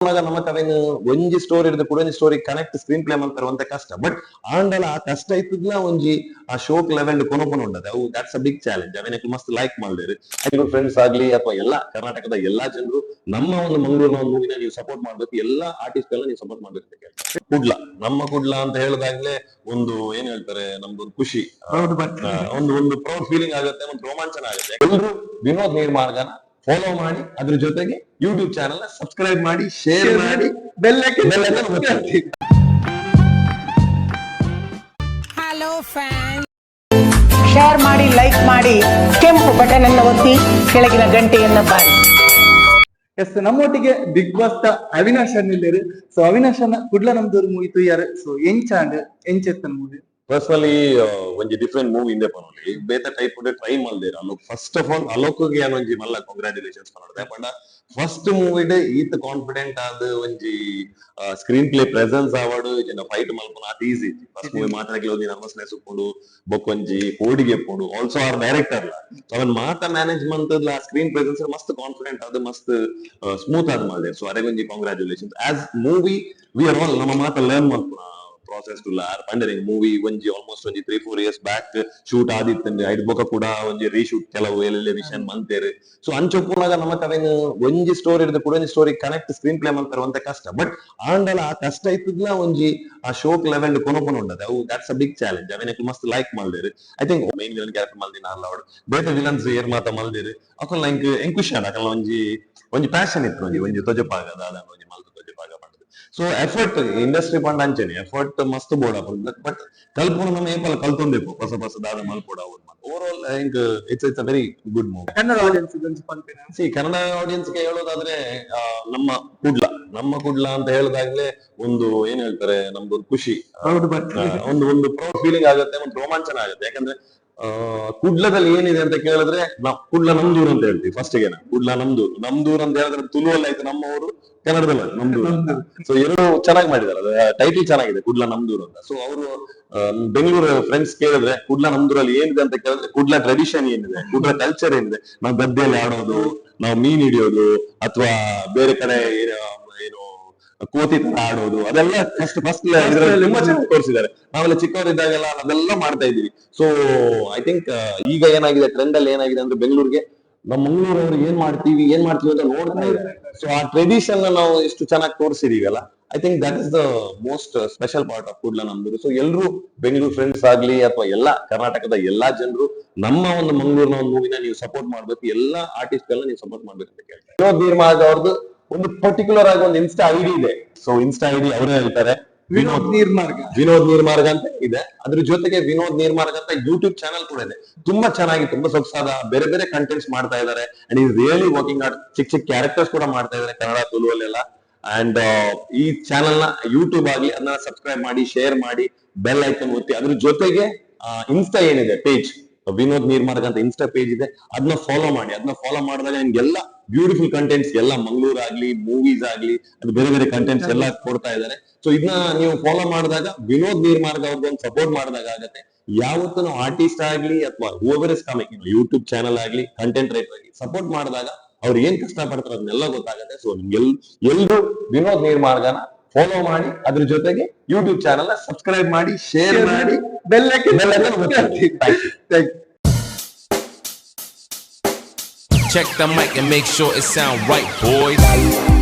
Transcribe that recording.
ನಮಕ್ ಅವೇನು ಒಂಜಿ ಸ್ಟೋರಿ ಹಿಡಿದು ಕೂಡ ಸ್ಟೋರಿ ಕನೆಕ್ಟ್ ಸ್ಕ್ರೀನ್ ಪ್ಲೇ ಮಾಡ್ತಾರೆ ಅಂತ ಕಷ್ಟ ಬಟ್ ಆಂಡಲ ಆ ಕಷ್ಟ ಇತ್ತದ್ಲ ಒಂಜಿ ಆ ಶೋಕ್ ಲೆವೆಲ್ ಕೊನೊಪನ ಉಂಡದ ಅವು ದಟ್ಸ್ ಅ ಬಿಗ್ ಚಾಲೆಂಜ್ ಅವನಕ್ಕೆ ಮಸ್ತ್ ಲೈಕ್ ಮಾಡಿದ್ರು ಐದು ಫ್ರೆಂಡ್ಸ್ ಆಗ್ಲಿ ಅಥವಾ ಎಲ್ಲಾ ಕರ್ನಾಟಕದ ಎಲ್ಲಾ ಜನರು ನಮ್ಮ ಒಂದು ಮಂಗಳೂರಿನ ಒಂದು ಮೂವಿನ ನೀವು ಸಪೋರ್ಟ್ ಮಾಡ್ಬೇಕು ಎಲ್ಲಾ ಆರ್ಟಿಸ್ಟ್ ಗಳನ್ನ ನೀವು ಸಪೋರ್ಟ್ ಮಾಡ್ಬೇಕು ಅಂತ ಕೇಳ್ತಾರೆ. ಕುಡ್ಲ ನಮ್ಮ ಕುಡ್ಲ ಅಂತ ಹೇಳಿದಾಗ್ಲೇ ಒಂದು ಏನ್ ಹೇಳ್ತಾರೆ ನಮ್ದೊಂದು ಖುಷಿ ಒಂದು ಪ್ರೌಡ್ ಫೀಲಿಂಗ್ ಆಗುತ್ತೆ ಒಂದು ರೋಮಾಂಚನ ಆಗುತ್ತೆ. ಎಲ್ಲರೂ ವಿನೋದ್ ನಿರ್ಮಾರ್ಗನ ಫಾಲೋ ಮಾಡಿ ಅದ್ರ ಜೊತೆಗೆ ಯೂಟ್ಯೂಬ್ ಚಾನಲ್ ಸಬ್ಸ್ಕ್ರೈಬ್ ಮಾಡಿ ಶೇರ್ ಮಾಡಿ bell icon hello fan share ಮಾಡಿ ಲೈಕ್ ಮಾಡಿ ಕೆಂಪು ಬಟನ್ ಅನ್ನು ಒತ್ತಿ ಕೆಳಗಿನ ಗಂಟೆಯನ್ನ ಬಾರಿ. ಎಸ್ ನಮ್ಮೊಟ್ಟಿಗೆ ಬಿಗ್ ಬಾಸ್ ಅವಿನಾಶ್ ಅನ್ನಿಲ್ಲೇರು. ಸೊ ಅವಿನಾಶ್ ಅನ್ನ ಕುಡ್ಲ ನಮ್ದೊರು ಮೂವಿ ತುಯ್ಯಾರು. ಸೊ ಎಂಚಾಂಡ್ ಎಂಚೆತ್ತನ್ ಮೂವಿ ಪರ್ಸನಲಿ ಒಂಜಿ ಡಿಫ್ರೆಂಟ್ ಮೂವಿ ಇಂದೆ ಪನೊಲಿ ಬೇತೆ ಟೈಪ್ ಟ್ರೈ ಮಲ್ದೇರ ಅಲೋಕ್ ಫಸ್ಟ್ ಆಫ್ ಆಲ್ ಅಲೋಕ್ಗೆ ಒಂಜಿ ಮಲ್ಲ ಕಂಗ್ರಾಚುಲೇಷನ್ಸ್ ಪನೊಡೆ ಪಂಡ ಫಸ್ಟ್ ಮೂವಿಡ್ ಈತ್ ಕಾನ್ಫಿಡೆಂಟ್ ಆದ್ ಒಂಜಿ ಸ್ಕ್ರೀನ್ ಪ್ಲೇ ಪ್ರೆಸೆನ್ಸ್ ಆವಡು ಇಜಿನ ಫೈಟ್ ಮಲ್ಪನ ಅಟ್ ಈಸಿ ಫಸ್ಟ್ ಮೂವಿ ಮಾತಾಡಕ್ಕೆ ಒಂಜಿ ನರ್ವಸ್ನೆಸ್ ಉಪ್ಪುಂಡು ಬೊಕ್ಕೊಂಜಿ ಕೋಡಿಗೆ ಎಪ್ಪುಂಡು ಆಲ್ಸೋ ಆರ್ ಡೈರೆಕ್ಟರ್ ಅವನ್ ಮಾತ ಮ್ಯಾನೇಜ್ಮೆಂಟ್ ಸ್ಕ್ರೀನ್ ಪ್ರೆಸೆನ್ಸ್ ಮಸ್ತ್ ಕಾನ್ಫಿಡೆಂಟ್ ಆದ್ ಮಸ್ತ್ ಸ್ಮೂತ್ ಆದ್ ಮಾಡಿದೆ. ಸೊ ಅರೆಗೊಂಜಿ congratulations as movie we are all ನಮ್ಮ ಮಾತ ಲರ್ನ್ ಮಲ್ಪುನ ಪ್ರಾಸೆಸ್ ಟು ಲಾರ್ ಪಂಡರೆ ಮೂವಿ ಒಂಜಿ ಆಲ್ಮೋಸ್ಟ್ ಒಂಜಿ 3-4 years ಬ್ಯಾಕ್ ಶೂಟ್ ಆದಿತ್ತಂದ್ರೆ ಐಡ್ ಬೊಕ ಕೂಡ ಒಂಜಿ ರೀಶೂಟ್ ಕೆಲವು ಎಲ್ಲೆಲ್ಲೆ ವಿಷಯ ಮಂತೇರು. ಸೊ ಅಂಚೊಪ್ಪುನಾಗ ನಮಕ್ ಅವೇನು ಒಂಜಿ ಸ್ಟೋರಿ ಹಿಡಿದು ಕೂಡ ಸ್ಟೋರಿ ಕನೆಕ್ಟ್ ಸ್ಕ್ರೀನ್ ಪ್ಲೇ ಮಾಡ್ತಾರೆ ಅಂತ ಕಷ್ಟ ಬಟ್ ಆಂಡಲ ಆ ಕಷ್ಟ ಇತ್ತದ್ಲ ಒಂಜಿ ಆ ಶೋಕ್ ಲೆವೆಲ್ ಕೊನೊಪನ ಉಂಡದ ಅವು ದಟ್ಸ್ ಅ ಬಿಗ್ ಚಾಲೆಂಜ್ ಅವನಕ್ಕೆ ಮಸ್ತ್ ಲೈಕ್ ಮಾಡಿದ್ರು. I think main villain character ಮಲ್ದಿನ ಅಲ್ಲ ಅವಡು ಬೇತೆ ವಿಲನ್ಸ್ ಏರ್ ಮಾತ ಮಲ್ದಿರು ಅಕಲ್ ನಂಗೆ ಎಂಕುಷಿ ಅಕಲ್ಲ ಒಂಜಿ ಪ್ಯಾಷನ್ ಇತ್ತು ಒಂಜಿ ತೊಜಪಾಗ ದಾದ ಒಂಜಿ ಮಲ್ದು ತೊಜಪಾಗ ಮಾಡೋದು. ಸೊ ಎಫರ್ಟ್ ಇಂಡಸ್ಟ್ರಿ ಪಂಡ ಅಂಚನೆ ಎಫರ್ಟ್ ಮಸ್ತ್ ಬೋಡ ಬಟ್ ಕಲ್ಪನ ನಮ್ಮ ಏಪಲ್ ಕಲ್ತೊಂದೇಪು ಹೊಸ ಹೊಸ ದಾದ ಮಲ್ಪೋಡ over all I think it's a very good movie. Kannada audience Kannada audience ಗೆ ಹೇಳೋದಾದ್ರೆ ನಮ್ಮ ಕುಡ್ಲ ಅಂತ ಹೇಳಿದಾಗ್ಲೇ ಒಂದು ಏನ್ ಹೇಳ್ತಾರೆ ನಮ್ದೊಂದು ಖುಷಿ ಒಂದು ಪ್ರೌಡ್ ಫೀಲಿಂಗ್ ಆಗುತ್ತೆ ಒಂದು ರೋಮಾಂಚನ ಆಗುತ್ತೆ. ಯಾಕಂದ್ರೆ ಕುಡ್ಲದಲ್ಲಿ ಏನಿದೆ ಅಂತ ಕೇಳಿದ್ರೆ ಕುಡ್ಲ ನಮ್ದೂರ್ ಅಂತ ಹೇಳ್ತೀವಿ ಫಸ್ಟ್ ಗೆ ಕುಡ್ಲ ನಮ್ದೂರ್ ಅಂತ ಹೇಳಿದ್ರೆ ತುಳುವಲ್ಲಿ ಆಯ್ತು ನಮ್ಮವರು ಕನ್ನಡದಲ್ಲಿ ನಮ್ದೂರ್. ಸೊ ಎರಡು ಚೆನ್ನಾಗಿ ಮಾಡಿದಾರೆ ಟೈಟಲ್ ಚೆನ್ನಾಗಿದೆ ಕುಡ್ಲ ನಮ್ದೂರ್ ಅಂತ. ಸೊ ಅವರು ಬೆಂಗಳೂರು ಫ್ರೆಂಡ್ಸ್ ಕೇಳಿದ್ರೆ ಕುಡ್ಲ ನಮ್ದೂರಲ್ಲಿ ಏನಿದೆ ಅಂತ ಕೇಳಿದ್ರೆ ಕುಡ್ಲ ಟ್ರೆಡಿಷನ್ ಏನಿದೆ ಕುಡ್ಲ ಕಲ್ಚರ್ ಏನಿದೆ ನಾವು ಗದ್ದೆಯಲ್ಲಿ ಆಡೋದು ನಾವು ಮೀನ್ ಹಿಡಿಯೋದು ಅಥವಾ ಬೇರೆ ಕಡೆ ಏನು ಕೋತಿ ತರ ಆಡೋದು ಅದೆಲ್ಲ ಫಸ್ಟ್ ಇದ್ರಲ್ಲಿ ತುಂಬಾ ಚೆನ್ನಾಗಿ ತೋರಿಸಿದ್ದಾರೆ. ನಾವೆಲ್ಲ ಚಿಕ್ಕವರಿದ್ದಾಗೆಲ್ಲ ಅದೆಲ್ಲ ಮಾಡ್ತಾ ಇದೀವಿ. ಸೊ ಐ ಥಿಂಕ್ ಈಗ ಏನಾಗಿದೆ ಟ್ರೆಂಡ್ ಅಲ್ಲಿ ಏನಾಗಿದೆ ಅಂದ್ರೆ ಬೆಂಗಳೂರಿಗೆ ನಮ್ಮ ಮಂಗಳೂರವ್ರು ಏನ್ ಮಾಡ್ತೀವಿ ಅಂತ ನೋಡ್ತಾ ಇದ್ದಾರೆ. ಸೊ ಆ ಟ್ರೆಡಿಷನ್ ನಾವು ಎಷ್ಟು ಚೆನ್ನಾಗಿ ತೋರಿಸಿದೀವಲ್ಲ I think that is the most special part of Kudla ನಮ್ದು. ಸೊ ಎಲ್ಲರೂ ಬೆಂಗಳೂರು ಫ್ರೆಂಡ್ಸ್ ಆಗ್ಲಿ ಅಥವಾ ಎಲ್ಲಾ ಕರ್ನಾಟಕದ ಎಲ್ಲಾ ಜನರು ನಮ್ಮ ಒಂದು ಮಂಗಳೂರಿನ ಒಂದು ಮೂವಿನ ನೀವು ಸಪೋರ್ಟ್ ಮಾಡ್ಬೇಕು ಎಲ್ಲಾ ಆರ್ಟಿಸ್ಟ್ ಗಳನ್ನ ನೀವು ಸಪೋರ್ಟ್ ಮಾಡ್ಬೇಕು ಅಂತ ಕೇಳ್ತಾರೆ. ವಿನೋದ್ ನಿರ್ಮಾರ್ಗ ಅವ್ರದ್ದು ಒಂದು ಪರ್ಟಿಕ್ಯುಲರ್ ಆಗಿ ಒಂದು ಇನ್ಸ್ಟಾ ಐಡಿ ಇದೆ. ಸೊ ಇನ್ಸ್ಟಾ ಐಡಿ ಅವರೇ ಹೇಳ್ತಾರೆ ವಿನೋದ್ ನಿರ್ಮಾರ್ಗ ಅಂತ ಇದೆ. ಅದ್ರ ಜೊತೆಗೆ ವಿನೋದ್ ನಿರ್ಮಾರ್ಗ ಅಂತ ಯೂಟ್ಯೂಬ್ ಚಾನಲ್ ಕೂಡ ಇದೆ. ತುಂಬಾ ಚೆನ್ನಾಗಿ ತುಂಬಾ ಸೊಗಸಾದ ಬೇರೆ ಬೇರೆ ಕಂಟೆಂಟ್ಸ್ ಮಾಡ್ತಾ ಇದ್ದಾರೆ ಅಂಡ್ ಈಸ್ ರಿಯಲಿ ವರ್ಕಿಂಗ್ ಆಟ್ ಚಿಕ್ಕ ಕ್ಯಾರೆಕ್ಟರ್ಸ್ ಕೂಡ ಮಾಡ್ತಾ ಇದ್ದಾರೆ ಕನ್ನಡ ತುಳುವಲ್ಲೆಲ್ಲ. ಅಂಡ್ ಈ ಚಾನಲ್ ನ ಯೂಟ್ಯೂಬ್ ಆಗ್ಲಿ ಅದನ್ನ ಸಬ್ಸ್ಕ್ರೈಬ್ ಮಾಡಿ ಶೇರ್ ಮಾಡಿ ಬೆಲ್ ಐಕನ್ ಒತ್ತಿ. ಅದ್ರ ಜೊತೆಗೆ ಇನ್ಸ್ಟಾ ಏನಿದೆ ಪೇಜ್ ವಿನೋದ್ ನಿರ್ಮಾರ್ಗ ಅಂತ ಇನ್ಸ್ಟಾ ಪೇಜ್ ಇದೆ ಅದನ್ನ ಫಾಲೋ ಮಾಡಿದಾಗ ನಿಮ್ಗೆಲ್ಲ ಬ್ಯೂಟಿಫುಲ್ ಕಂಟೆಂಟ್ಸ್ ಎಲ್ಲ ಮಂಗಳೂರು ಆಗ್ಲಿ ಮೂವೀಸ್ ಆಗ್ಲಿ ಅದು ಬೇರೆ ಬೇರೆ ಕಂಟೆಂಟ್ಸ್ ಎಲ್ಲ ಕೊಡ್ತಾ ಇದ್ದಾರೆ. ಸೊ ಇದನ್ನ ನೀವು ಫಾಲೋ ಮಾಡಿದಾಗ ವಿನೋದ್ ನಿರ್ಮಾರ್ಗ ಅವ್ರಿಗೊಂದು ಸಪೋರ್ಟ್ ಮಾಡಿದಾಗ ಆಗತ್ತೆ. ಯಾವತ್ತು ನಾವು ಆರ್ಟಿಸ್ಟ್ ಆಗ್ಲಿ ಅಥವಾ ಹೂವರ್ ಇಸ್ ಕಮಿಂಗ್ ಯೂಟ್ಯೂಬ್ ಚಾನಲ್ ಆಗ್ಲಿ ಕಂಟೆಂಟ್ ರೈಟರ್ ಆಗ್ಲಿ ಸಪೋರ್ಟ್ ಮಾಡಿದಾಗ ಅವ್ರು ಏನ್ ಕಷ್ಟ ಪಡ್ತಾರೆ ಅದನ್ನೆಲ್ಲ ಗೊತ್ತಾಗುತ್ತೆ. ಸೊ ಎಲ್ರು ವಿನೋದ್ ನಿರ್ಮಾರ್ಗನ ಫಾಲೋ ಮಾಡಿ ಅದ್ರ ಜೊತೆಗೆ ಯೂಟ್ಯೂಬ್ ಚಾನಲ್ ಸಬ್ಸ್ಕ್ರೈಬ್ ಮಾಡಿ ಶೇರ್ ಮಾಡಿ bell icon Check the mic and make sure it sound right, boys.